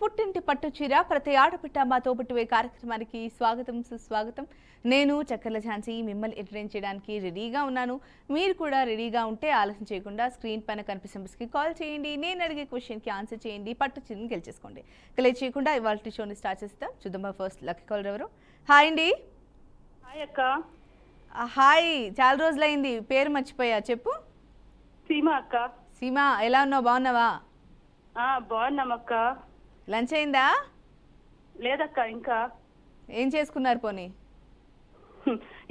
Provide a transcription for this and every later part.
పుట్టింటి పట్టు చీర ప్రతి ఆడపిట్ట మా తోబుట్టువే కార్యక్రమానికి స్వాగతం సుస్వాగతం. నేను చక్కర్ల ఝాన్సీ మిమ్మల్ని ఎంటర్టైన్ చేయడానికి రెడీగా ఉన్నాను. మీరు కూడా రెడీగా ఉంటే ఆలస్యం చేయకుండా స్క్రీన్ పైన కనిపిస్తున్న నెంబర్స్కి కాల్ చేయండి. నేను అడిగే క్వశ్చన్కి ఆన్సర్ చేయండి. పట్టు చీరని గెలిచేసుకోండి. క్లియర్ చేయకుండా ఇవాళ షోని స్టార్ట్ చేస్తాం. చూద్దాం ఫస్ట్ లక్కీ కాలర్ ఎవరు. హాయ్ అండి. హాయ్ అక్క. హాయ్, చాలా రోజులైంది, పేరు మర్చిపోయా, చెప్పు. సీమా అక్క. సీమా, ఎలా ఉన్నావు, బాగున్నావా? బాగున్నామక్క. లంచ్ అయిందా? లేదక్క ఇంకా. ఏం చేసుకున్నారు పోనీ?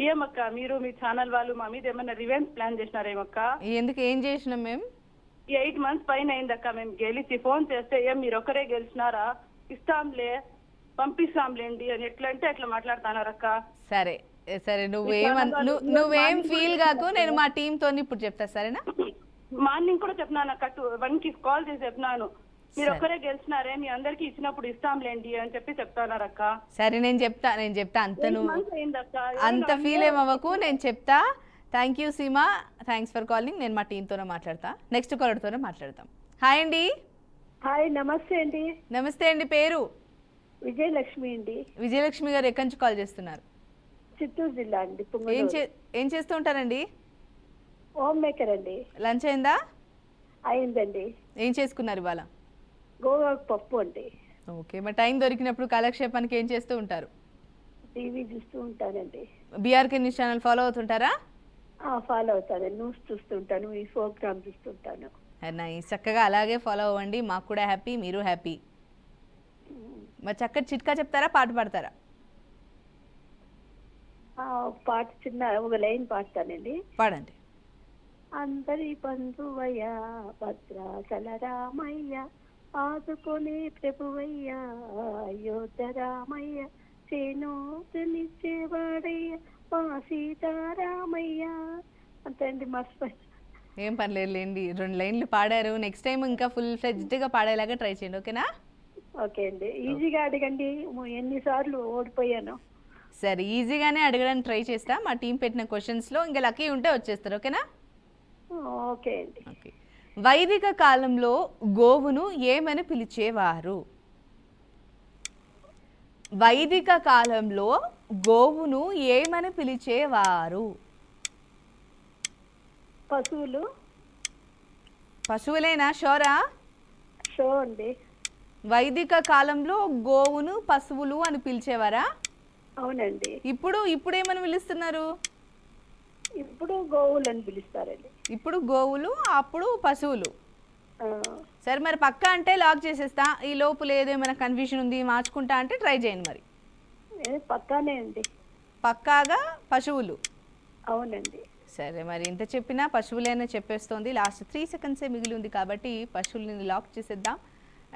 ఏమక్క మీరు మీ ఛానల్ వాళ్ళు మా మీద ఏమన్నా రివెంజ్ ప్లాన్ చేసినారేమక్క? ఎందుకు, ఏం చేసినాం మేము? 8 months పైన అయిందక్క మేము గెలిచి. ఫోన్ చేస్తే ఏం మీరు ఒక్కరే గెలిచినారా, ఇస్తాంలే పంపిస్తాంలేండి అని ఎట్లా అంటే అట్లా మాట్లాడుతున్నారక్క. సరే సరే, నువ్వేం ఫీల్ కాకు, నేను మా టీమ్ తోని ఇప్పుడు చెప్తా, సరేనా? మార్నింగ్ కూడా చెప్పినాను అక్క, 1 కి కాల్ చేసి చెప్పినాను మీరు ఒక్కరే గెలిచినారే, మీ అందరికి ఇచ్చినప్పుడు ఇస్తాంలేండి అని చెప్పి చెప్తానారక్క. సరే, నేను చెప్తా అంత అంత ఫీల్ ఏమవ్వకు, నేను చెప్తా. Thank you Seema, thanks for calling. నేను మా టీంతోనే మాట్లాడతా, నెక్స్ట్ కాలర్తోనే మాట్లాడతాం. హాయ్ అండి. హాయ్, నమస్తే అండి. నమస్తే అండి, పేరు? విజయలక్ష్మి అండి. విజయలక్ష్మి గారు ఎక్కడి నుంచి కాల్ చేస్తున్నారు? చిత్తూరు జిల్లా అండి. ఏం చేస్తూ ఉంటారండి? హోమ్ మేకర్ అండి. లంచ్ అయిందా? అయిందండి. ఏం చేసుకున్నారు ఇవాళ? గోగాకు పప్పు అండి. ఓకే, మరి టైం దొరికినప్పుడు కాలక్షేపానికి ఏం చేస్తూ ఉంటారు? టీవీ చూస్తూ ఉంటానండి. బీఆర్కే న్యూస్ ఛానల్ ఫాలో అవుతుంటారా? ఫాలో అవుతాను, న్యూస్ చూస్తుంటాను, ఈ ప్రోగ్రామ్ చూస్తుంటాను. నైస్, చక్కగా అలాగే ఫాలో అవ్వండి, మాకు కూడా హ్యాపీ, మీరు హ్యాపీ. మరి చక్కటి చిట్కా చెప్తారా, పాట పాడతారా? పాట చిన్న ఒక లైన్ పాడతానండి. పాడండి. అందరి బంధువయ్య భద్రాచల రామయ్య, ఆదుకొని ప్రభువయ్య అయోధ్య రామయ్య, చేనోనిచ్చేవాడయ్య మా సీతారామయ్య. అంతే అండి, మర్చిపోయి. ఏం పర్లేదులేండి, 2 లైన్లు పాడారు. నెక్స్ట్ టైం ఇంకా ఫుల్ ఫ్లెడ్జ్డ్గా పాడేలాగా ట్రై చేయండి, ఓకేనా? ఓకే అండి, ఈజీగా అడగండి, ఎన్నిసార్లు ఓడిపోయాను. సరే, ఈజీగానే అడగడానికి ట్రై చేస్తా. మా టీం పెట్టిన క్వశ్చన్స్లో ఇంకా లక్కీ ఉంటే వచ్చేస్తారు, ఓకేనా? ఓకే అండి. ఓకే. వైదిక కాలంలో గోవును ఏమని పిలిచేవారు? వైదిక కాలంలో గోవును ఏమని పిలిచేవారు? పశువులు. పశువులేనా? షోరా? షో అండి. వైదిక కాలంలో గోవును పశువులు అని పిలిచేవారా? అవునండి. ఇప్పుడు ఏమని పిలుస్తున్నారు? ఇప్పుడు గోవులు అని పిలుస్తారండి. ఇప్పుడు గోవులు, అప్పుడు పశువులు. సరే, మరి పక్కా అంటే లాక్ చేసేస్తా. ఈ లోపు ఏదేమైనా కన్ఫ్యూజన్ ఉంది, మార్చుకుంటా అంటే ట్రై చేయండి. మరి పక్కానే అండి. పక్కాగా పశువులు. అవునండి. సరే, మరి ఇంత చెప్పినా పశువులైనా చెప్పేస్తోంది. లాస్ట్ 3 సెకండ్సే మిగిలి ఉంది కాబట్టి పశువులని లాక్ చేసేద్దాం.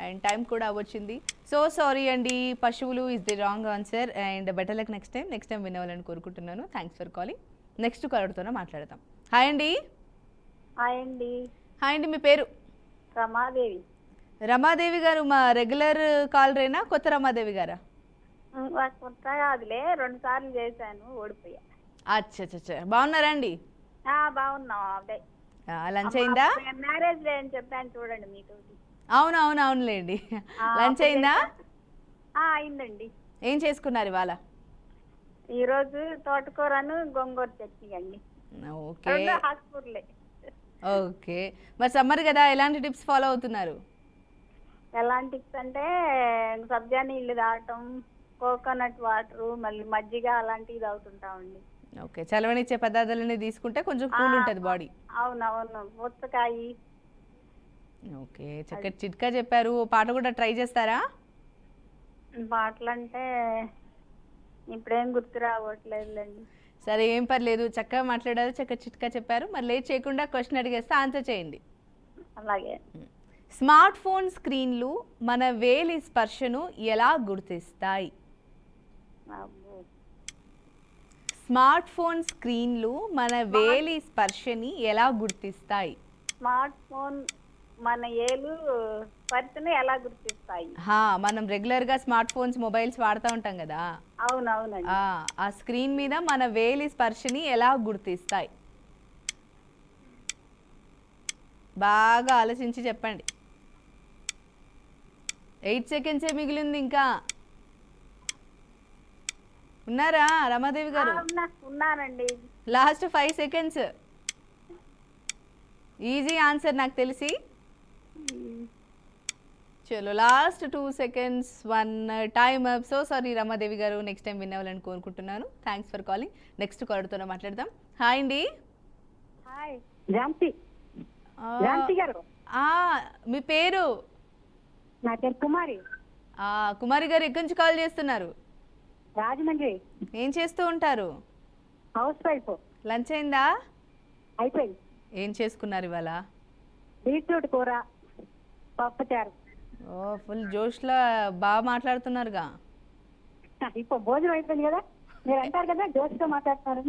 అండ్ టైం కూడా వచ్చింది. సో సారీ అండి, పశువులు is the wrong answer. And better luck next time win అవ్వాలని కోరుకుంటున్నాను. Thanks for calling. నెక్స్ట్ కాలర్తోనే మాట్లాడతాం. హాయ్ అండి. హాయ్ అండి. హాయ్ అండి, మీ పేరు? రమాదేవి. రమాదేవి గారు మా రెగ్యులర్ కాలరేనా, కొత్త రమాదేవి గారా? కొత్త కాదులే, 2 సార్లు చేశాను, ఓడిపోయా. అచ్చా, బాగున్నారా అండి? బాగున్నాం. అదే లంచ్ అయిందా? మ్యారేజ్ డే అని చెప్పాను చూడండి మీతో. అవునులేండి. లంచ్ అయిందా? అయిందండి. ఏం చేసుకున్నారు ఇవాళ? ఈరోజు తోటకూరను గోంగూర చట్నీ అండి. ఓకే హాస్పిటలే. ఓకే, మరి సమ్మర్ కదా, ఎలాంటి టిప్స్ ఫాలో అవుతున్నారు? ఎలాంటి టిప్స్ అంటే సబ్జా నీళ్ళు తాగటం, కోకోనట్ వాటర్, మళ్ళీ మజ్జిగ అలాంటివి తాగుతుంటామండి. ఓకే, చలవనిచ్చే పదార్థాలన్నీ తీసుకుంటే కొంచెం కూల్ ఉంటుంది బాడీ. అవునవును, పుచ్చకాయ. ఓకే, చక్కటి చిట్కా చెప్పారు. పాట కూడా ట్రై చేస్తారా? పాటలు అంటే ఇప్పుడేం గుర్తు రావట్లేదులేండి. సరే, ఏం పర్లేదు, చక్కగా మాట్లాడారు, చక్కటి చిట్కా చెప్పారు. మరి లేట్ చేయకుండా క్వశ్చన్ అడిగేస్తే ఆన్సర్ చేయండి. అలాగే. స్మార్ట్ ఫోన్ స్క్రీన్లు మన వేలి స్పర్శను ఎలా గుర్తిస్తాయి? స్మార్ట్ ఫోన్ స్క్రీన్లు మన వేలి స్పర్శని ఎలా గుర్తిస్తాయి? స్మార్ట్ ఫోన్ మన ఏలు స్పర్శను ఎలా గుర్తిస్తాయి? మనం రెగ్యులర్ గా స్మార్ట్ ఫోన్స్, మొబైల్స్ వాడుతూ ఉంటాం కదా. అవునవునండి. ఆ స్క్రీన్ మీద మన వేలి స్పర్శని ఎలా గుర్తిస్తాయి? బాగా ఆలోచించి చెప్పండి. 8 సెకండ్సే మిగిలింది ఇంకా. ఉన్నారా రమాదేవి గారు? ఉన్నానండి. Last 5 seconds. ఈజీ ఆన్సర్ నాకు తెలిసి. చలో last 2 seconds 1 time up. So sorry Ramadevi గారు, నెక్స్ట్ టైం విన్ అవ్వాలని కోరుకుంటున్నాను. Thanks for calling. నెక్స్ట్ కాలర్తో మాట్లాడదాం. హాయ్ అండి. హాయ్ ఝాన్సీ. ఝాన్సీ గారు. మీ పేరు? నా పేరు కుమారి. కుమారి గారు ఎక్కడి నుంచి కాల్ చేస్తున్నారు? రాజమండ్రి. ఏం చేస్తూ ఉంటారు? House wife. లంచ్ అయిందా? అయిపోయింది. ఏం చేసుకున్నారు ఇవాళ? బీట్రూట్ కూర, పప్పుచారు. ఫుల్ జోష్లో బాగా మాట్లాడుతున్నారుగా. ఇప్పుడు భోజనం అయిపోయింది కదా, మీరు అంటారు కదా జోష్తో మాట్లాడుతున్నారు.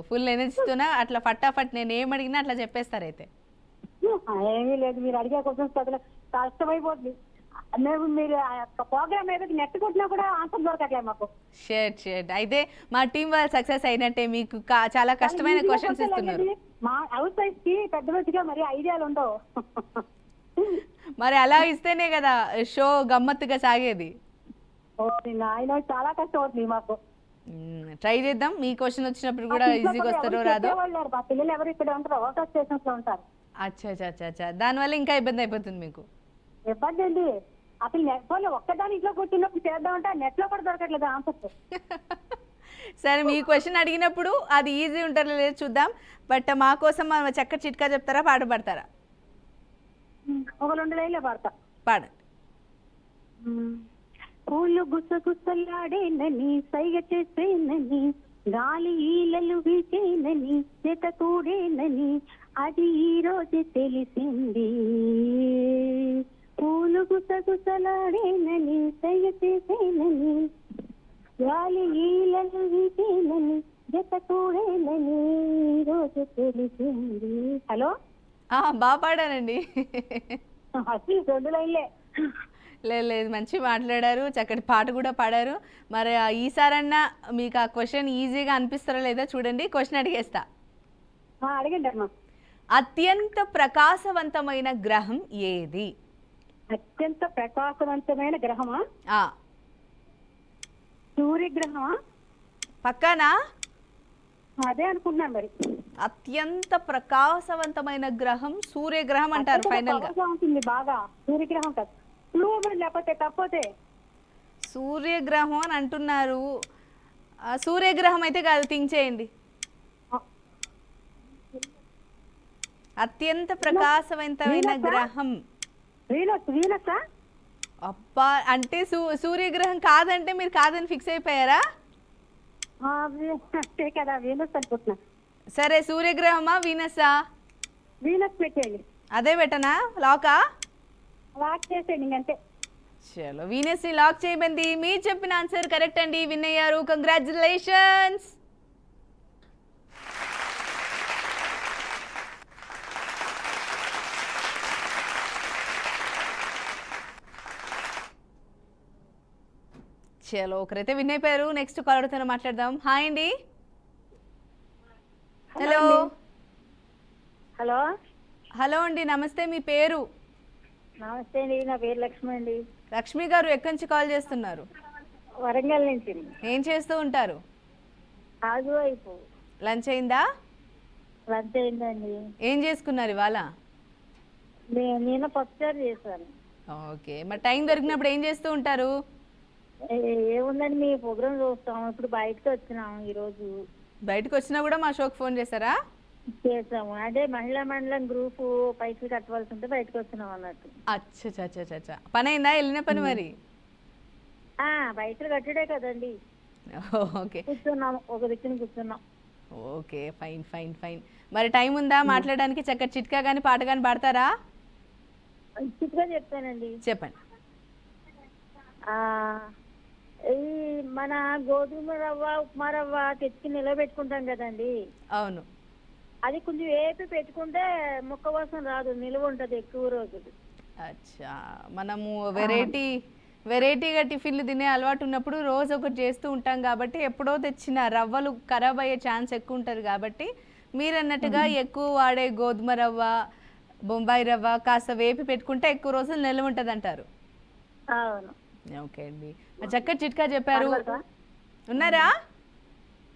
ఫుల్ ఎనర్జీతోనా అట్లా ఫటాఫట్ నేను ఏం అడిగినా అట్లా చెప్పేస్తారు అయితే? ఏమీ లేదు, మీరు అడిగే క్వశ్చన్స్ బదులు కష్టమైపోతుంది. మేము మీరు ప్రోగ్రామ్ ఏదో నెట్ కొట్టినా కూడా ఆన్సర్ దొరకట్లేదు మాకు. షేట్ అయితే మా టీం వాళ్ళు సక్సెస్ అయినట్టే. మీకు చాలా కష్టమైన క్వశ్చన్స్ ఇస్తున్నారు. మా హౌస్ వైఫ్ కి పెద్ద మంచిగా మరి ఐడియాలు ఉండవు. మరి అలా ఇస్తేనే కదా షో గమ్మత్తుగా సాగేది. ఆయన చాలా కష్టం అవుతుంది మాకు. ట్రై చేద్దాం. మీ క్వశ్చన్ వచ్చినప్పుడు కూడా ఈజీగా వస్తారో రాదో. మా పిల్లలు ఎవరు ఇక్కడ ఉంటారు, అవుట్ ఆఫ్ స్టేషన్స్ లో ఉంటారు. అచ్చా దానివల్ల ఇంకా ఇబ్బంది అయిపోతుంది మీకు. ఇబ్బంది అండి, అసలు నెట్ ఒక్కదాని ఇంట్లో కూర్చున్నప్పుడు చేద్దామంటే నెట్ లో కూడా దొరకట్లేదు ఆన్సర్. సరే, మీ క్వశ్చన్ అడిగినప్పుడు అది ఈజీ ఉంటారో లేదో చూద్దాం. బట్ మా కోసం చక్కటి చిట్కా చెప్తారా, పాట పాడతారా? ఒక 2 లైన్లో పాడతా. పాడండి. పూలు గుసగుసలాడేనని, సైగ చేసేనని, గాలి ఈలలు వీచేనని, చేత కూడేనని, అది ఈ రోజు తెలిసింది. పూలు గుసగుసలాడేనని, సైగ చేసేనని, గాలి ఈలలు వీచేనని, చేత కూడేనని, ఈ రోజు తెలిసింది. హలో, బాగా పాడానండి. 2 లైన్లే. లేదు మంచి మాట్లాడారు, చక్కటి పాట కూడా పాడారు. మరి ఈసారన్నా మీకు ఆ క్వశ్చన్ ఈజీగా అనిపిస్తారో లేదో చూడండి. క్వశ్చన్ అడిగేస్తా. అడగండి అమ్మా. అత్యంత ప్రకాశవంతమైన గ్రహం ఏది? అత్యంత ప్రకాశవంతమైన గ్రహమా? సూర్యగ్రహమా? పక్కానా? అదే అనుకుంటున్నాను మరి. అత్యంత ప్రకాశవంతమైన గ్రహం సూర్యగ్రహం అంటారు ఫైనల్ గా. ఉంటుంది బాగా సూర్యగ్రహం కాదు, లేకపోతే తప్పతే సూర్యగ్రహం అని అంటున్నారు. సూర్యగ్రహం అయితే కాదు, థింక్ చేయండి. అత్యంత ప్రకాశవంతమైన గ్రహం వీనస్. అబ్బా, అంటే సూర్యగ్రహం కాదంటే మీరు కాదని ఫిక్స్ అయిపోయారా? కదా వీనస్ అనుకుంటున్నా. సరే, సూర్యగ్రహమా వీనస్సా? వీనస్ పెట్టేయండి. అదే పెట్టనా? లాకా? లాక్ చేసేయండి అంతే. చలో, వీనస్ ని లాక్ చేయమంది. మీరు చెప్పిన ఆన్సర్ కరెక్ట్ అండి, విన్ అయ్యారు. కంగ్రాచులేషన్స్. చలో, ఒకరైతే విన్ అయిపోయారు. నెక్స్ట్ కాలర్తో మాట్లాడదాం. హాయ్ అండి. హలో. హలో హలో అండి, నమస్తే. మీ పేరు? నమస్తే అండి, నా పేరు లక్ష్మి అండి. లక్ష్మి గారు, ఎక్కడి నుంచి కాల్ చేస్తున్నారు? వరంగల్ నుంచి. ఏం చేస్తూ ఉంటారు? House wife. లంచ్ అయిందా? లంచ్ అయిందండి. ఏం చేసుకున్నారు ఇవాళ? నేను పప్పుచారు చేశాను. ఓకే, మరి టైం దొరికినప్పుడు ఏం చేస్తూ ఉంటారు? ఏముందండి, మీ ప్రోగ్రామ్ చూస్తాం. ఇప్పుడు బయటకు వచ్చినాము ఈరోజు. బయటకు వచ్చినా కూడా మా షోకి ఫోన్ చేశారా? చేసాము. అదే మహిళా మండలం గ్రూప్ పైసలు కట్టవలసి ఉంటే బయటకు వచ్చినాం అన్నట్టు. అచ్చా, పని అయిందా? వెళ్ళిన పని మరి? పైసలు కట్టడే కదండి. ఓకే, కూర్చున్నాము, ఒక దిక్కున కూర్చున్నాం. Okay, fine. మరి టైం ఉందా మాట్లాడడానికి? చక్కటి చిట్కా కానీ పాట కానీ పాడతారా? చిట్కా చెప్తానండి. చెప్పండి. ఈ మన గోధుమ రవ్వ, ఉప్మా రవ్వ తెచ్చుకుని నిలబెట్టుకుంటాం కదండి. అవును. అది కొంచెం వేపి పెట్టుకుంటే ముక్క వాసన రాదు, నిల్వ ఉంటది ఎక్కువ రోజులు. అచ్చా, మనము వెరైటీగా టిఫిన్లు తినే అలవాటు ఉన్నప్పుడు రోజు ఒకటి చేస్తూ ఉంటాం కాబట్టి ఎప్పుడో తెచ్చిన రవ్వలు ఖరాబ్ అయ్యే ఛాన్స్ ఎక్కువ ఉంటుంది. కాబట్టి మీరు అన్నట్టుగా ఎక్కువ వాడే గోధుమ రవ్వ, బొంబాయి రవ్వ కాస్త వేపి పెట్టుకుంటే ఎక్కువ రోజులు నిల్వ ఉంటుంది అంటారు. అవును. ఓకే అండి, మరి చక్కటి చిట్కా చెప్పారు. పాడతావా? ఉన్నారా?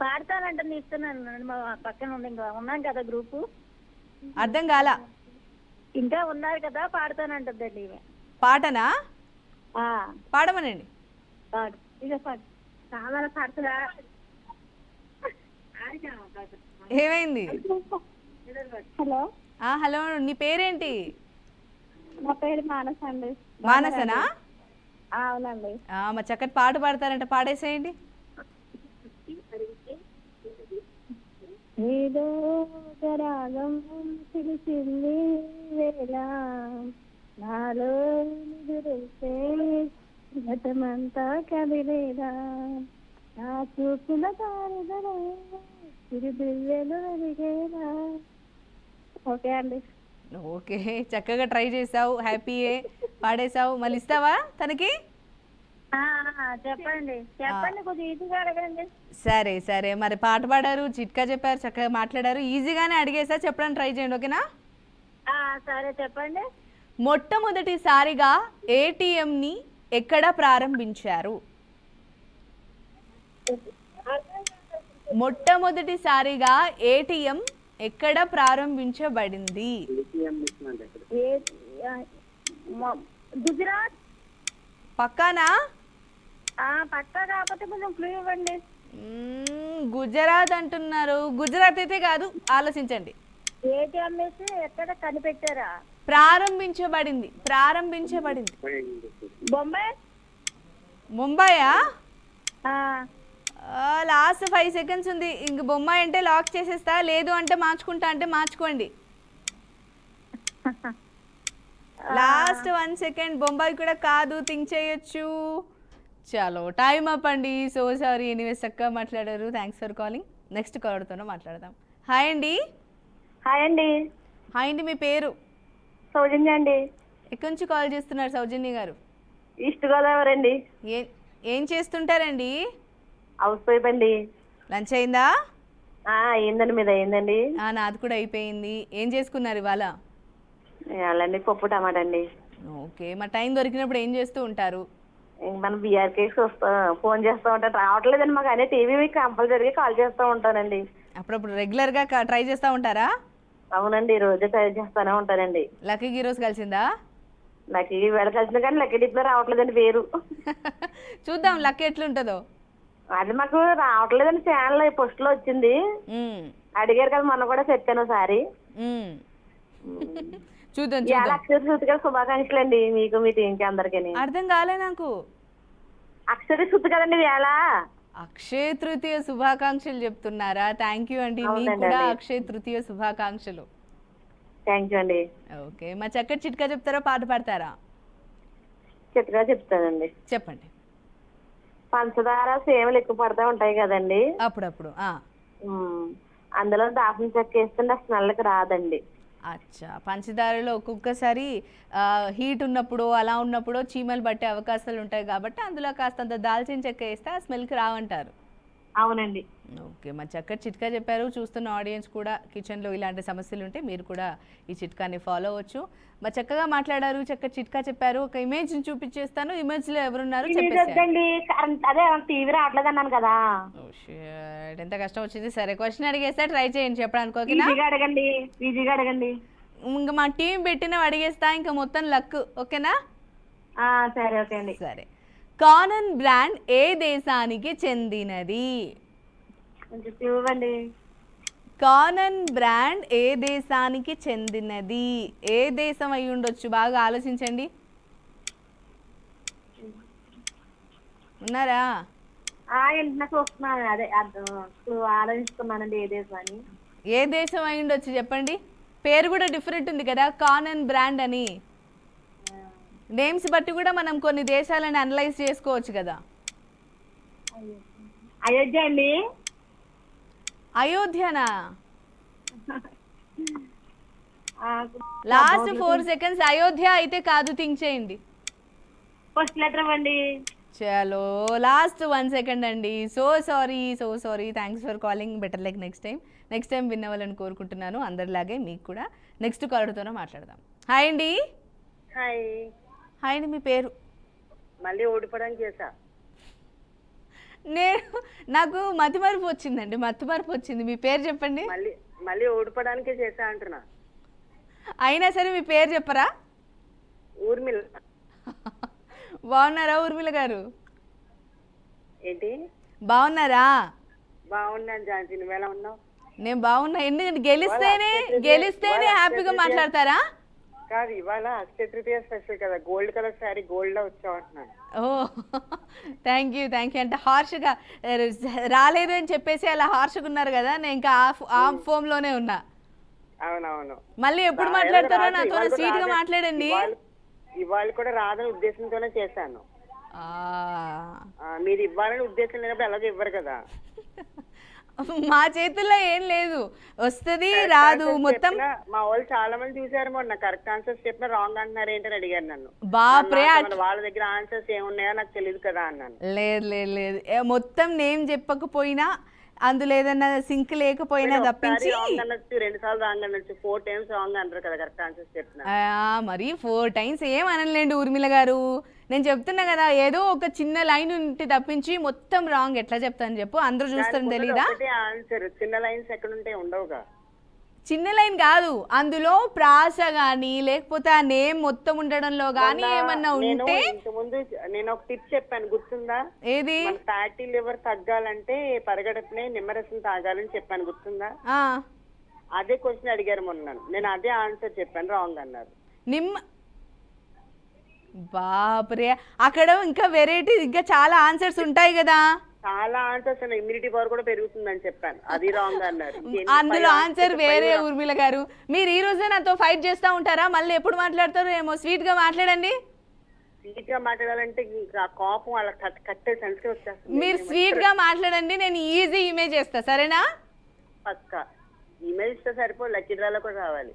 పాడతానంటే నీ ఇస్తున్నాను, మా పక్కన ఉండి ఇంకా ఉన్నాం కదా గ్రూపు, అర్థం కాల. ఇంకా ఉన్నారు కదా పాడతానంటుందండి ఈమె. పాటనా? ఆ, పాడమనండి. పాడు ఇక పాడు. చాలా పాడుతుందా? ఏమైంది? హలో, హలో, నీ పేరేంటి? నా పేరు మానస అండి. మానసనా? అవునండి. మరి చక్కటి పాట పాడతారంట, పాడేసేయండి. ఏదో ఒక రాగం తెలిసింది వేళ, నాలో నిదురిస్తే గతమంతా కదిలేదా, నా చూపుల తారదరా తిరుదివ్యలు వెలిగేదా. ఓకే అండి. ఓకే, చక్కగా ట్రై చేసావు, హ్యాపీయే, పాడేసావు. మళ్ళీ ఇస్తావా తనకి? చెప్పండి చెప్పండి, కొంచెం ఈజీగా అడగండి. సరే సరే, మరి పాట పాడారు, చిట్కా చెప్పారు, చక్కగా మాట్లాడారు, ఈజీగానే అడిగేసా, చెప్పడానికి ట్రై చేయండి. ఓకేనా? సరే చెప్పండి. మొట్టమొదటిసారిగా ఏటీఎంని ఎక్కడ ప్రారంభించారు? మొట్టమొదటిసారిగా ఏటీఎం ఎక్కడ ప్రారంభించబడింది? గుజరాత్. పక్కానా? పక్కా, కాకపోతే కొంచెం క్లూ ఇవ్వండి. గుజరాత్ అంటున్నారు. గుజరాత్ అయితే కాదు, ఆలోచించండి. ఏటీఎం ఎక్కడ కనిపెట్టారా? ప్రారంభించబడింది, ప్రారంభించబడింది. బొంబాయి. ముంబైయా? లాస్ట్ 5 సెకండ్స్ ఉంది. ఇంక బొంబాయి అంటే లాక్ చేసేస్తా, లేదు అంటే మార్చుకుంటా అంటే మార్చుకోండి. Last 1 second. బొంబాయి కూడా కాదు, థింక్ చేయొచ్చు. చలో, టైం అప్ అండి. సో సారీ, ఎనీవే చక్కగా మాట్లాడారు. Thanks for calling. నెక్స్ట్ కాలర్తోనే మాట్లాడదాం. హాయ్ అండి. హాయ్ అండి. హాయ్ అండి, మీ పేరు? సౌజన్య అండి. ఎక్కడి నుంచి కాల్ చేస్తున్నారు సౌజన్య గారు? ఈస్ట్ గోదావరి అండి. ఏం చేస్తుంటారండి? హౌస్ వైఫ్ అండి. లంచ్ అయిందా? అయిందండి, మీద అయిందండి. నాది కూడా అయిపోయింది. ఏం చేసుకున్నారు ఇవాళ? అలాండి పప్పు టమాటా అండి. ఓకే, మరి టైం దొరికినప్పుడు ఏం చేస్తూ ఉంటారు? మనం బీఆర్కేసి ఫోన్ చేస్తూ ఉంటాను, రావట్లేదండి మాకు. అనే టీవీ కంపల్సరీగా కాల్ చేస్తూ ఉంటానండి. అప్పుడప్పుడు రెగ్యులర్గా ట్రై చేస్తూ ఉంటారా? అవునండి, రోజు ట్రై చేస్తూనే ఉంటానండి. లక్కీకి ఈరోజు కలిసిందా? లక్కీ వేళ కలిసింది కానీ లక్కీ డిప్లో రావట్లేదండి పేరు. చూద్దాం లక్కీ ఎట్లుంటుందో. అది మాకు రావట్లేదండి, ఛానల్ పోస్ట్ లో వచ్చింది. అడిగారు కదా, మొన్న కూడా చెప్పాను ఒకసారి. చూద్దాం. అక్షయ శృతిగా శుభాకాంక్షలు అండి మీకు, మీ టీంకి అందరికీ. అర్థం కాలే నాకు. అక్షయ శృతి కదండి వేళ. అక్షయ తృతీయ శుభాకాంక్షలు చెప్తున్నారా? థ్యాంక్ యూ అండి, మీకు కూడా అక్షయ తృతీయ శుభాకాంక్షలు. థ్యాంక్ యూ అండి. ఓకే, మా చక్కటి చిట్కా చెప్తారా, పాట పాడతారా? చిట్కా చెప్తానండి. చెప్పండి. పంచదార సేవలు ఎక్కువ పడతా ఉంటాయి కదండి అప్పుడప్పుడు. అందులో దాసం చెక్క వేస్తుంటే ఆ స్మెల్కి రాదండి. అచ్చా, పంచదారలో ఒక్కొక్కసారి హీట్ ఉన్నప్పుడు అలా ఉన్నప్పుడు చీమలు పట్టే అవకాశాలు ఉంటాయి కాబట్టి అందులో కాస్తంత దాల్చిన చెక్క వేస్తే ఆ స్మెల్కి రావంటారు. అవునండి. ఓకే, మరి చక్కటి చిట్కా చెప్పారు. చూస్తున్న ఆడియన్స్ కూడా కిచెన్లో ఇలాంటి సమస్యలు ఉంటే మీరు కూడా ఈ చిట్కాని ఫాలో అవ్వచ్చు. మరి చక్కగా మాట్లాడారు, చక్కటి చిట్కా చెప్పారు. ఒక ఇమేజ్ చూపించేస్తాను, ఇమేజ్లో ఎవరున్నారు చెప్పేసి. అదే టీవీ రావట్లేదు అన్నాను కదా. ఎంత కష్టం వచ్చింది. సరే, క్వశ్చన్ అడిగేస్తా, ట్రై చేయండి చెప్పడానికి. ఓకేనా? అడగండి, ఈజీగా అడగండి. ఇంకా మా టీం పెట్టిన అడిగేస్తా, ఇంకా మొత్తం లక్. ఓకేనా? సరే, ఓకే అండి. సరే, కానన్ బ్రాండ్ ఏ దేశానికి చెందినది? ఇవ్వండి. కానన్ బ్రాండ్ ఏ దేశానికి చెందినది? ఏ దేశం అయి ఉండొచ్చు? బాగా ఆలోచించండి. ఉన్నారా? చూస్తున్నాను, అదే ఆలోచిస్తున్నానండి ఏ దేశం అని. ఏ దేశం అయి ఉండొచ్చు చెప్పండి. పేరు కూడా డిఫరెంట్ ఉంది కదా, కానన్ బ్రాండ్ అని. నేమ్స్ బట్టి కూడా మనం కొన్ని దేశాలను అనలైజ్ చేసుకోవచ్చు కదా. అయోధ్య అండి. అయోధ్యనా? Last 4 seconds. అయోధ్య అయితే కాదు, థింక్ చేయండి. ఫస్ట్ లెటర్ ఇవ్వండి. చలో, లాస్ట్ 1 సెకండ్ అండి. So sorry. Thanks for calling. Better like next time win అవ్వాలని కోరుకుంటున్నాను. అందరిలాగే మీకు కూడా. నెక్స్ట్ కాలర్తోనే మాట్లాడదాం. హాయ్ అండి. హాయ్. హాయ్ అండి, మీ పేరు? మళ్ళీ ఓడిపోవడానికి చేసా. నాకు మతిమరుపు వచ్చిందండి, మతిమరుపు వచ్చింది. మీ పేరు చెప్పండి. మళ్ళీ ఓడిపోవడానికే చేసా అంటున్నా. అయినా సరే మీ పేరు చెప్పరా? ఊర్మిళ. బాగున్నారా ఊర్మిళ గారు? ఏంటి బాగున్నారా? బాగున్నాను ఝాన్సీ, నువ్వెలా ఉన్నావు? నేను బాగున్నా. ఎందుకంటే గెలిస్తేనే హ్యాపీగా మాట్లాడతారా? కాదు, ఇవాళ అక్షయ తృతీయ స్పెషల్ కదా, గోల్డ్ కలర్ శారీ గోల్డ్ లో వచ్చావు అంటున్నాను. ఓ థ్యాంక్ యూ అంటే హార్ష్గా రాలేదు అని చెప్పేసి అలా హార్ష్గా ఉన్నారు కదా, నేను ఇంకా ఆ ఫోమ్ లోనే ఉన్నా. అవునవును. మళ్ళీ ఎప్పుడు మాట్లాడతారో నాతో స్వీట్ గా మాట్లాడండి. ఇవాళ కూడా రాదని ఉద్దేశంతోనే చేశాను. మీరు ఇవ్వాలని ఉద్దేశం లేనప్పుడు ఎలాగో ఇవ్వరు కదా. మా చేతుల్లో ఏం లేదు, వస్తుంది రాదు మొత్తం. మా వాళ్ళు చాలా మంది చూసారు మొన్న, కరెక్ట్ ఆన్సర్స్ చెప్పినా రాంగ్ అంటున్నారు ఏంటని అడిగారు నన్ను. బాప్రే, వాళ్ళ దగ్గర ఆన్సర్స్ ఏమున్నాయో నాకు తెలియదు కదా అన్నాను. లేదు మొత్తం నేమ్ చెప్పకపోయినా అందులో ఏదన్నా సింక్ లేకపోయినా తప్పించి 2 సార్లు రాంగ్ అనొచ్చు, 4 times రాంగ్ అంటారు కదా కరెక్ట్ ఆన్సర్స్ చెప్పిన. మరి 4 times ఏం అనలేండి ఊర్మిళ గారు. నేను చెప్తున్నా కదా, ఏదో ఒక చిన్న లైన్ ఉంటే తప్పించి మొత్తం రాంగ్ ఎట్లా చెప్తాను చెప్పు? అందరూ చూస్తారని తెలీదా? ఆన్సర్ చిన్న లైన్స్ ఎక్కడ ఉంటే ఉండవుగా. చిన్న లైన్ కాదు, అందులో ప్రాస గానీ లేకపోతే ఆ నేమ్ మొత్తం ఉండడంలో గానీ ఏమన్నా ఉంటే. ముందు నేను ఒక టిప్ చెప్పాను, గుర్తుందా? ఏది? ఫ్యాటీ లివర్ తగ్గాలంటే పరగడపునే నిమ్మరసం తాగాలని చెప్పాను, గుర్తుందా? అదే క్వశ్చన్ అడిగారు మొన్న, నేను అదే ఆన్సర్ చెప్పాను, రాంగ్ అన్నారు. బాప్రే, అక్కడ ఇంకా వెరైటీ ఇంకా చాలా ఆన్సర్స్ ఉంటాయి కదా. చాలా ఆన్సర్స్ ఉన్నాయి, ఇమ్యూనిటీ పవర్ కూడా పెరుగుతుందని చెప్పాను, అది రాంగ్ అన్నారు. అందులో ఆన్సర్ వేరే. ఊర్మిళ గారు, మీరు ఈ రోజే నాతో ఫైట్ చేస్తా ఉంటారా? మళ్ళీ ఎప్పుడు మాట్లాడతారు ఏమో? స్వీట్ గా మాట్లాడండి. స్వీట్ గా మాట్లాడాలంటే ఇంకా కోపం అలా కట్టే సెన్స్ వచ్చేస్తుంది. మీరు స్వీట్ గా మాట్లాడండి, నేను ఈజీ ఇమేజ్ చేస్తా, సరేనా? పక్కా ఇమేజ్ ఇస్తే సరిపో, లక్కీ డ్రాలో కూడా రావాలి.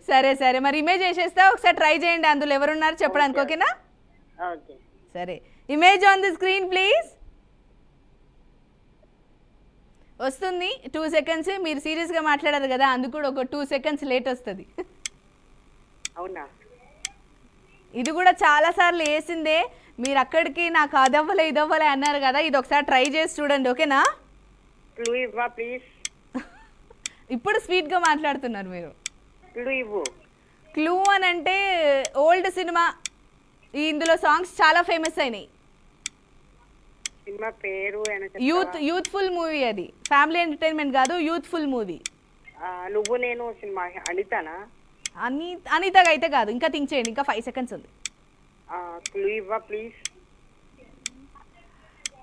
సరే మరి ఇమేజ్ చేసేస్తా, ఒకసారి ట్రై చేయండి, అందులో ఎవరున్నారు చెప్పడానికి. ఓకేనా? ఓకే సరే, image on the screen please. వస్తుంది 2 seconds. మీరు సీరియస్గా మాట్లాడారు కదా, అందుకు కూడా ఒక 2 seconds లేట్ వస్తుంది. అవునా? ఇది కూడా చాలా సార్లు వేసిందే, మీరు అక్కడికి నాకు అదవ్వలే ఇదవ్వలే అన్నారు కదా, ఇది ఒకసారి ట్రై చేసి చూడండి. ఓకేనా? ప్లీజ్. ఇప్పుడు స్వీట్గా మాట్లాడుతున్నారు మీరు. క్లూ అని అంటే ఓల్డ్ సినిమా, ఇందులో సాంగ్స్ చాలా ఫేమస్ అయినాయి. సినిమా పేరు యూత్ఫుల్ మూవీ, అది ఫ్యామిలీ ఎంటర్టైన్మెంట్ కాదు, యూత్ఫుల్ మూవీ. నువ్వు నేను సినిమా. అనితానా? అనితగా అయితే కాదు, ఇంకా థింక్ చేయండి, ఇంకా 5 seconds ఉంది. ప్లీజ్.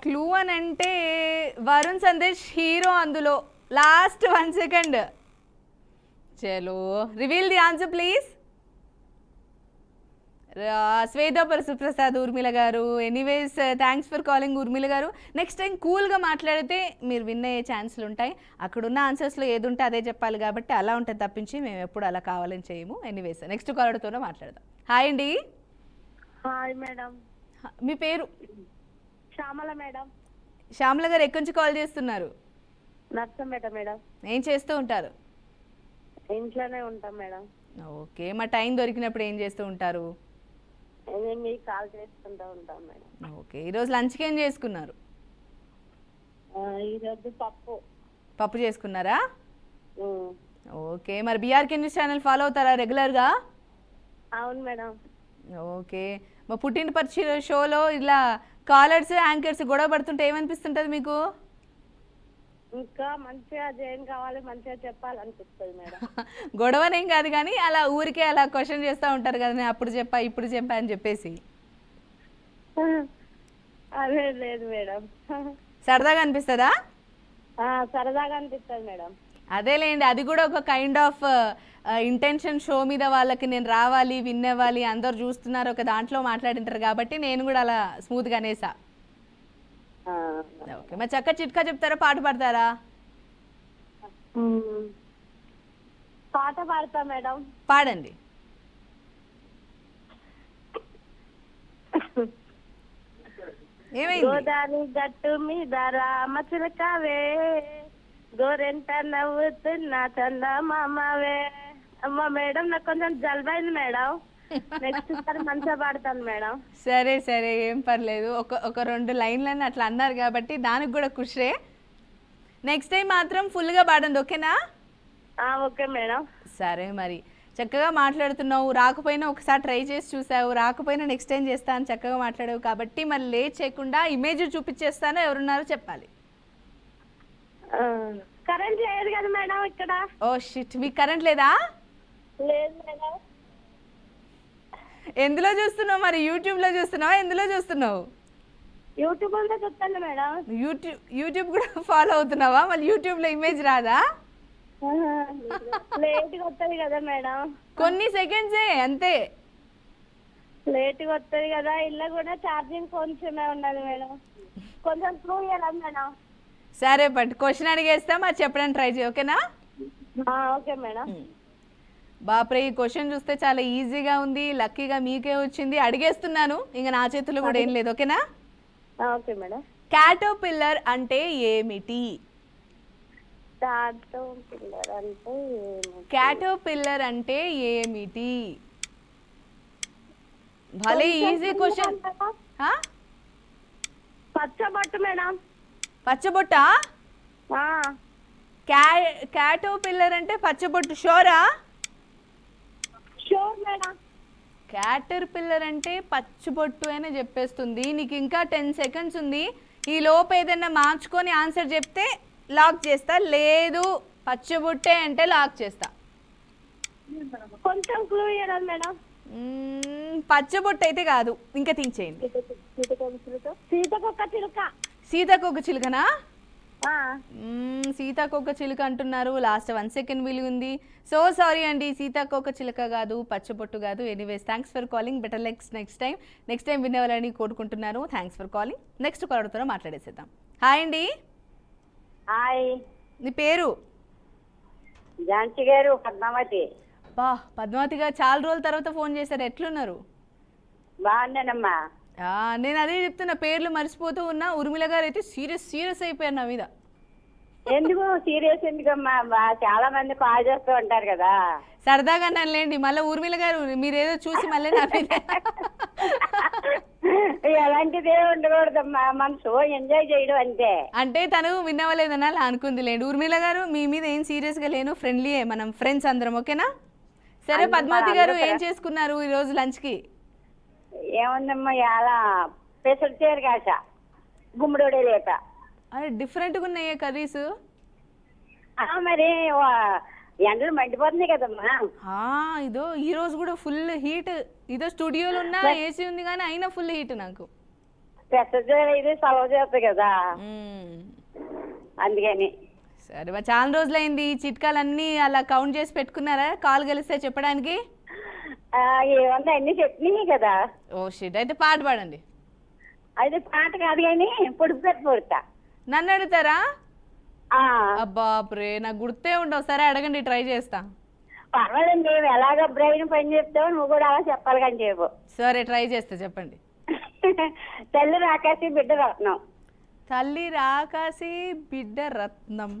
క్లూ అని అంటే వరుణ్ సందేశ్ హీరో అందులో. Last 1 second. చలో, reveal the answer please. Shweta Parashuprasad. Urmila గారు, anyways thanks for calling Urmila గారు. నెక్స్ట్ టైం కూల్గా మాట్లాడితే మీరు విన్ అయ్యే ఛాన్సులు ఉంటాయి. అక్కడున్న ఆన్సర్స్లో ఏది ఉంటే అదే చెప్పాలి కాబట్టి అలా ఉంటుంది తప్పించి మేము ఎప్పుడు అలా కావాలని చేయము. ఎనీవేస్ నెక్స్ట్ కాలర్తోనే మాట్లాడదాం. హాయ్ అండి. Hi madam. మీ పేరు? శ్యామల మేడం. శ్యామల గారు, ఎక్కడి నుంచి కాల్ చేస్తున్నారు? నర్సంపేట మేడం. ఏం చేస్తూ ఉంటారు? ఇంట్లోనే ఉంటాం మేడం. ఓకే, మా టైం దొరికినప్పుడు ఏం చేస్తూ ఉంటారు? మీకు కాల్ చేసుకుంటూ ఉంటాం మేడం. ఓకే, ఈరోజు లంచ్కి ఏం చేసుకున్నారు? ఈరోజు పప్పు చేసుకున్నారా? ఓకే, మరి బీఆర్కే న్యూస్ ఛానల్ ఫాలో అవుతారా రెగ్యులర్గా? అవును మేడం. ఓకే, మా పుట్టిన పరిచయ షోలో ఇలా కాలర్స్ యాంకర్స్ గొడవ పడుతుంటే ఏమనిపిస్తుంటుంది మీకు? ఇంకా మంచిగా జైన్ కావాలి, మంచిగా చెప్పాలనిపిస్తుంది మేడం. గొడవనేం కాదు కానీ అలా ఊరికే అలా క్వశ్చన్ చేస్తూ ఉంటారు కదా, నేను అప్పుడు చెప్పా ఇప్పుడు చెప్పా అని చెప్పేసి. అదే లేదు మేడం. సరదాగా అనిపిస్తుందా? సరదాగా అనిపిస్తుంది మేడం. అదేలేండి, అది కూడా ఒక కైండ్ ఆఫ్ ఇంటెన్షన్. షో మీద వాళ్ళకి నేను రావాలి, విన్ అవ్వాలి, అందరు చూస్తున్నారు ఒక దాంట్లో మాట్లాడింటారు కాబట్టి నేను కూడా అలా స్మూత్గా అనేసా. ఓకే, మరి చక్క చిట్కా చెప్తారా, పాట పాడతారా? పాట పాడతా మేడం. పాడండి. ఏమైంది? గోదావరి గట్టు మీద రామచిలకవే, గోరెంట నవ్వుతున్నా చందమామవే. అమ్మ మేడం, నాకు కొంచెం జలుబైంది మేడం, నెక్స్ట్ సారి మంచిగా పాడతాను మేడం. సరే సరే, ఏం పర్లేదు. ఒక 2 లైన్లని అట్లా అన్నారు కాబట్టి దానికి కూడా ఖుషే. నెక్స్ట్ టైం మాత్రం ఫుల్గా పాడండి, ఓకేనా? Okay madam. సరే మరి, చక్కగా మాట్లాడుతున్నావు. రాకపోయినా ఒకసారి ట్రై చేసి చూసావు, రాకపోయినా నెక్స్ట్ టైం చేస్తాను చక్కగా మాట్లాడావు కాబట్టి మరి లేట్ చేయకుండా ఇమేజ్ చూపించేస్తాను, ఎవరున్నారో చెప్పాలి. కరెంట్ లేదు కదా మేడం ఇక్కడ. ఓ షిట్, మీకు కరెంట్ లేదా? లేదు మేడం. ఎందులో చూస్తున్నావు మరి? యూట్యూబ్లో చూస్తున్నావా, ఎందులో చూస్తున్నావు? యూట్యూబ్ లో చూస్తాను మేడం. యూట్యూబ్ కూడా ఫాలో అవుతున్నావా? మళ్ళీ యూట్యూబ్లో ఇమేజ్ రాదా? లేట్ గా వస్తుంది కదా మేడం. కొన్ని సెకండ్సే అంతే. లేట్ గా వస్తుంది కదా, ఇల్లు కూడా ఛార్జింగ్ కొంచెమే ఉన్నది మేడం. కొంచెం ప్రూవ్ చేయాలి మేడం. సరే బట్ క్వశ్చన్ అడిగేస్తా, మరి చెప్పడానికి ట్రై చేయి, ఓకేనా? Okay madam. బాప్రే, ఈ క్వశ్చన్ చూస్తే చాలా ఈజీగా ఉంది. లక్కీగా మీకే వచ్చింది. అడిగేస్తున్నాను, ఇంకా నా చేతుల్లో కూడా ఏం లేదు, ఓకేనా? Okay madam. క్యాటర్పిల్లర్ అంటే ఏమిటి? క్యాటర్పిల్లర్ అంటే ఏమిటి? భలే ఈజీ క్వశ్చన్. పచ్చబొట్టు మేడం. పచ్చబొట్ట? క్యాటర్పిల్లర్ అంటే పచ్చబొట్టు, షోరా? Sure madam. క్యాటర్పిల్లర్ అంటే పచ్చబొట్టు అని చెప్పేస్తుంది. నీకు ఇంకా 10 సెకండ్స్ ఉంది. ఈ లోపు ఏదైనా మార్చుకొని ఆన్సర్ చెప్తే లాక్ చేస్తా, లేదు పచ్చబొట్టే అంటే లాక్ చేస్తా. కొంచెం క్లూ ఇవ్వరా మేడం? పచ్చబొట్టు అయితే కాదు, ఇంకా థింక్ చేయండి. సీతకొక చిలుక. సీతాకోక చిలుకనా? సీతాకోక చిలుక అంటున్నారు. లాస్ట్ 1 సెకండ్ విలువ ఉంది. సో సారీ అండి, సీతాకోక చిలుక కాదు, పచ్చబొట్టు కాదు. Anyways, thanks for calling. Better luck next time వినేవాళ్ళని కోరుకుంటున్నారు. Thanks for calling. నెక్స్ట్ కాలర్తో మాట్లాడేసేద్దాం. హాయ్ అండి. హాయ్, నీ పేరు? ఝాన్సీ గారు, పద్మావతి. పద్మావతి గారు, చాలా రోజుల తర్వాత ఫోన్ చేశారు. ఎట్లున్నారు? బాగున్నానమ్మా. నేను అదే చెప్తున్నా, పేర్లు మర్చిపోతూ ఉన్నా. ఉర్మిళ గారు అయితే సీరియస్ అయిపోయారు నా మీద. ఎందుకు సీరియస్ ఎందుకమ్మా? చాలా మంది కాల్ చేస్తూ ఉంటారు కదా. సరదాగా నన్నులేండి. మళ్ళీ ఊర్మిళ గారు మీరేదో చూసి మళ్ళీ నా మీద ఎలాంటిదే ఉండకూడదమ్మా, మన షో ఎంజాయ్ చేయడం అంతే. అంటే తను విన్నవలేదని అలా అనుకుంది లేండి. ఊర్మిళ గారు, మీ మీద ఏం సీరియస్గా లేను, ఫ్రెండ్లీయే, మనం ఫ్రెండ్స్ అందరం, ఓకేనా? సరే పద్మావతి గారు, ఏం చేసుకున్నారు ఈరోజు లంచ్కి? ఏముందమ్మా, ఎలా పెసలు చేరు కాస, గుమ్మడోడే లేక. అరే డిఫరెంట్గా ఉన్నాయే కర్రీస్. మరి ఎండలు మండిపోతున్నాయి కదమ్మా. ఇదో ఈ రోజు కూడా ఫుల్ హీట్. ఇదో స్టూడియోలో ఉన్నా ఏసీ ఉంది కానీ అయినా ఫుల్ హీట్ నాకు. పెసలు ఇది సలవ చేస్తుంది కదా, అందుకని. సరే, మరి చాలా రోజులైంది. చిట్కాలన్నీ అలా కౌంట్ చేసి పెట్టుకున్నారా కాల్ కలిస్తే చెప్పడానికి? ఏమన్నా అన్ని చెప్పినాయి కదా. ఓ షిట్, అయితే పాట పాడండి. అయితే పాట కాదు కానీ పొడుపు పెట్టి పొడుతా. నన్ను అడుగుతారా? అబ్బాప్రే, నాకు గుర్తే ఉండవు. సరే అడగండి, ట్రై చేస్తా. పర్వాలేదు, మేము ఎలాగ బ్రెయిన్ పని చెప్తావు, నువ్వు కూడా అలా చెప్పాలి కానీ చెప్పు. సరే ట్రై చేస్తా, చెప్పండి. తల్లి రాకాసి బిడ్డ రత్నం. తల్లి రాకాసి బిడ్డ రత్నం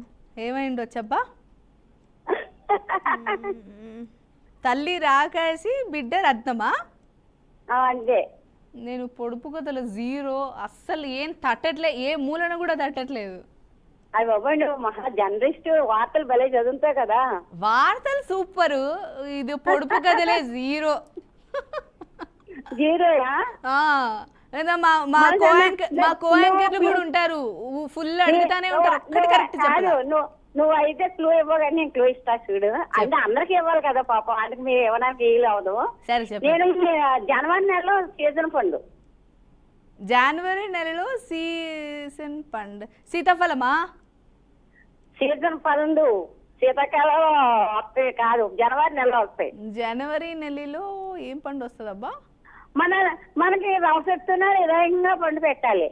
ఏమైండొచ్చబ్బా? తల్లి రాకాసి బిడ్డ రత్నమా? అంతే. నేను పొడుపు కథలు 0, అస్సలు ఏం తట్టట్లే, ఏ మూలన కూడా తట్టట్లేదు. అది బాబా, నువ్వు మహా జర్నలిస్ట్, వార్తలు భలే చదువుతావు కదా. వార్తలు సూపరు, ఇది పొడుపు కథలే 0. జీరోయా? మా కో యాంకర్లు కూడా ఉంటారు, ఫుల్ అడుగుతానే ఉంటారు. ఒక్కటి కరెక్ట్ చెప్పాలి. నువ్వు అయితే క్లూ ఇవ్వగానే నేను క్లూ ఇస్తా చూడు. అంటే అందరికి ఇవ్వాలి కదా పాపం, అందుకు మీరు ఇవ్వడానికి వీలు అవదు. సరే చెప్పండి. నేను జనవరి నెలలో సీజన్ పండు. జనవరి నెలలో సీజన్ పండు సీతాఫలమా? సీజన్ పండు శీతాకాలం వస్తాయి కాదు, జనవరి నెలలో వస్తాయి. జనవరి నెలలో ఏం పండు వస్తుంది అబ్బా? మనకి రవసెత్తున విధంగా పండు పెట్టాలి.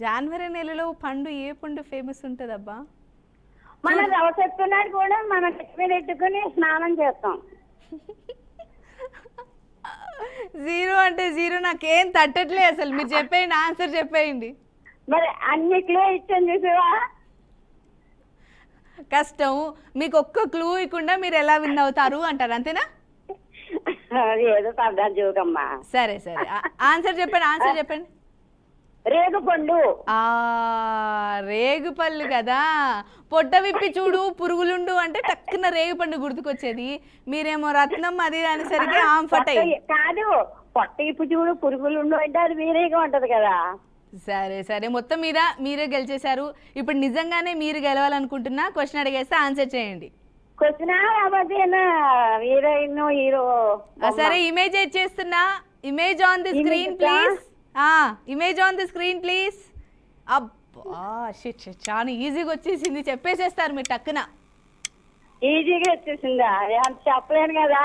జనవరి నెలలో పండు ఏ పండు ఫేమస్ ఉంటుంది అబ్బా? మన రవసెత్తున్నాడు కూడా మనం పెట్టుకుని స్నానం చేస్తాం. 0 అంటే 0, నాకేం తట్టట్లే అసలు. మీరు చెప్పేయండి, ఆన్సర్ చెప్పేయండి. మరి అన్నిట్లో ఇచ్చాను చూసావా? కష్టం. మీకు ఒక్క క్లూ ఇవ్వకుండా మీరు ఎలా విన్ అవుతారు అంటారు, అంతేనా? అది ఏదో సరదా జోకమ్మా. సరే సరే, ఆన్సర్ చెప్పండి. రేగుపండు. రేగుపళ్ళు కదా. పొట్ట విప్పి చూడు పురుగులుండు అంటే టక్కున రేగుపండు గుర్తుకొచ్చేది. మీరేమో రత్నం అది అనేసరికి ఆంఫట్ అయ్యి. కాదు, పొట్ట ఇప్పు చూడు పురుగులుండు అంటే అది వేరేగా ఉంటది కదా. సరే సరే, మొత్తం మీద మీరే గెలిచేశారు. ఇప్పుడు నిజంగానే మీరు గెలవాలనుకుంటున్నా క్వశ్చన్ అడిగేస్తే ఆన్సర్ చేయండి. Question heroine hero. సరే, ఇమేజ్ చేస్తున్నా. Image on the screen please. Image on the screen please. అబ్బా షిట్, చాలా ఈజీగా వచ్చేసింది, చెప్పేసేస్తారు మీరు టక్కున. ఈజీగా వచ్చేసిందా? చెప్పలేను కదా.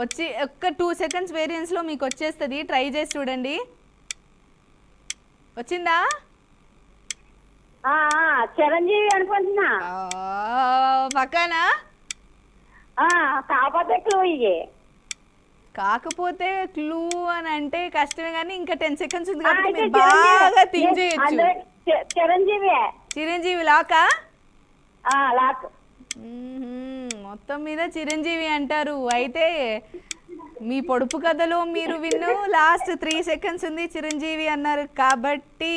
వచ్చి ఒక్క 2 seconds వేరియన్స్ లో మీకు వచ్చేస్తుంది, ట్రై చేసి చూడండి. వచ్చిందా? చిరంజీవి అనుకుంటున్నా. పక్కనా? కాకపోతే క్లూ ఇయ్యే. కాకపోతే క్లూ అని అంటే కష్టమే, కానీ ఇంకా 10 seconds ఉంది కాబట్టి మీరు బాగా థింక్ చేయొచ్చు. చిరంజీవి లాకా? లాక్. మొత్తం మీద చిరంజీవి అంటారు. అయితే మీ పొడుపు కథలో మీరు విన్ను. లాస్ట్ 3 seconds ఉంది, చిరంజీవి అన్నారు కాబట్టి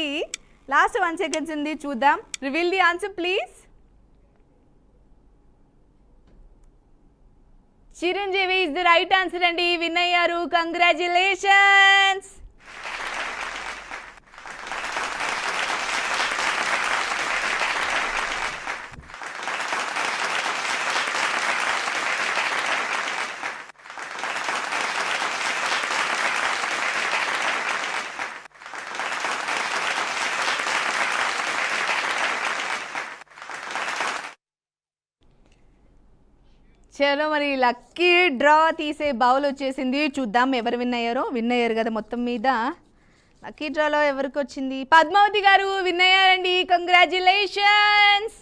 లాస్ట్ 1 second ఉంది. చూద్దాం. Reveal the answer please. Chiranjeevi is the right answer అండి. విన్ అయ్యారు, కంగ్రాచులేషన్స్. చలో, మరి లక్కీ డ్రా తీసే బౌల్ వచ్చేసింది. చూద్దాం ఎవరు విన్ అయ్యారో. విన్ అయ్యారు కదా మొత్తం మీద. లక్కీ డ్రాలో ఎవరికి వచ్చింది? పద్మావతి గారు విన్ అయ్యారండి, కంగ్రాచులేషన్స్.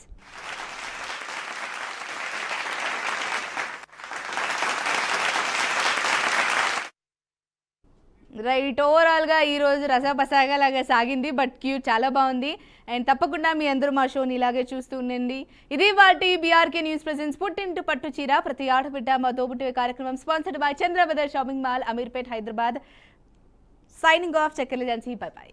రైట్, ఓవరాల్గా ఈరోజు రసపసాగా లాగా సాగింది, బట్ క్యూట్ చాలా బాగుంది. అండ్ తప్పకుండా మీ అందరూ మా షోని ఇలాగే చూస్తూ ఉండండి. ఇది వాటి బీఆర్కే న్యూస్ ప్రెజెన్స్ పుట్టింటి పట్టు చీర ప్రతి ఆడబిడ్డ మా తోబుట్టే కార్యక్రమం sponsored by Chandrabadar shopping mall, Ameerpet, Hyderabad. Signing off, చక్కెర ఝాన్సీ. By by.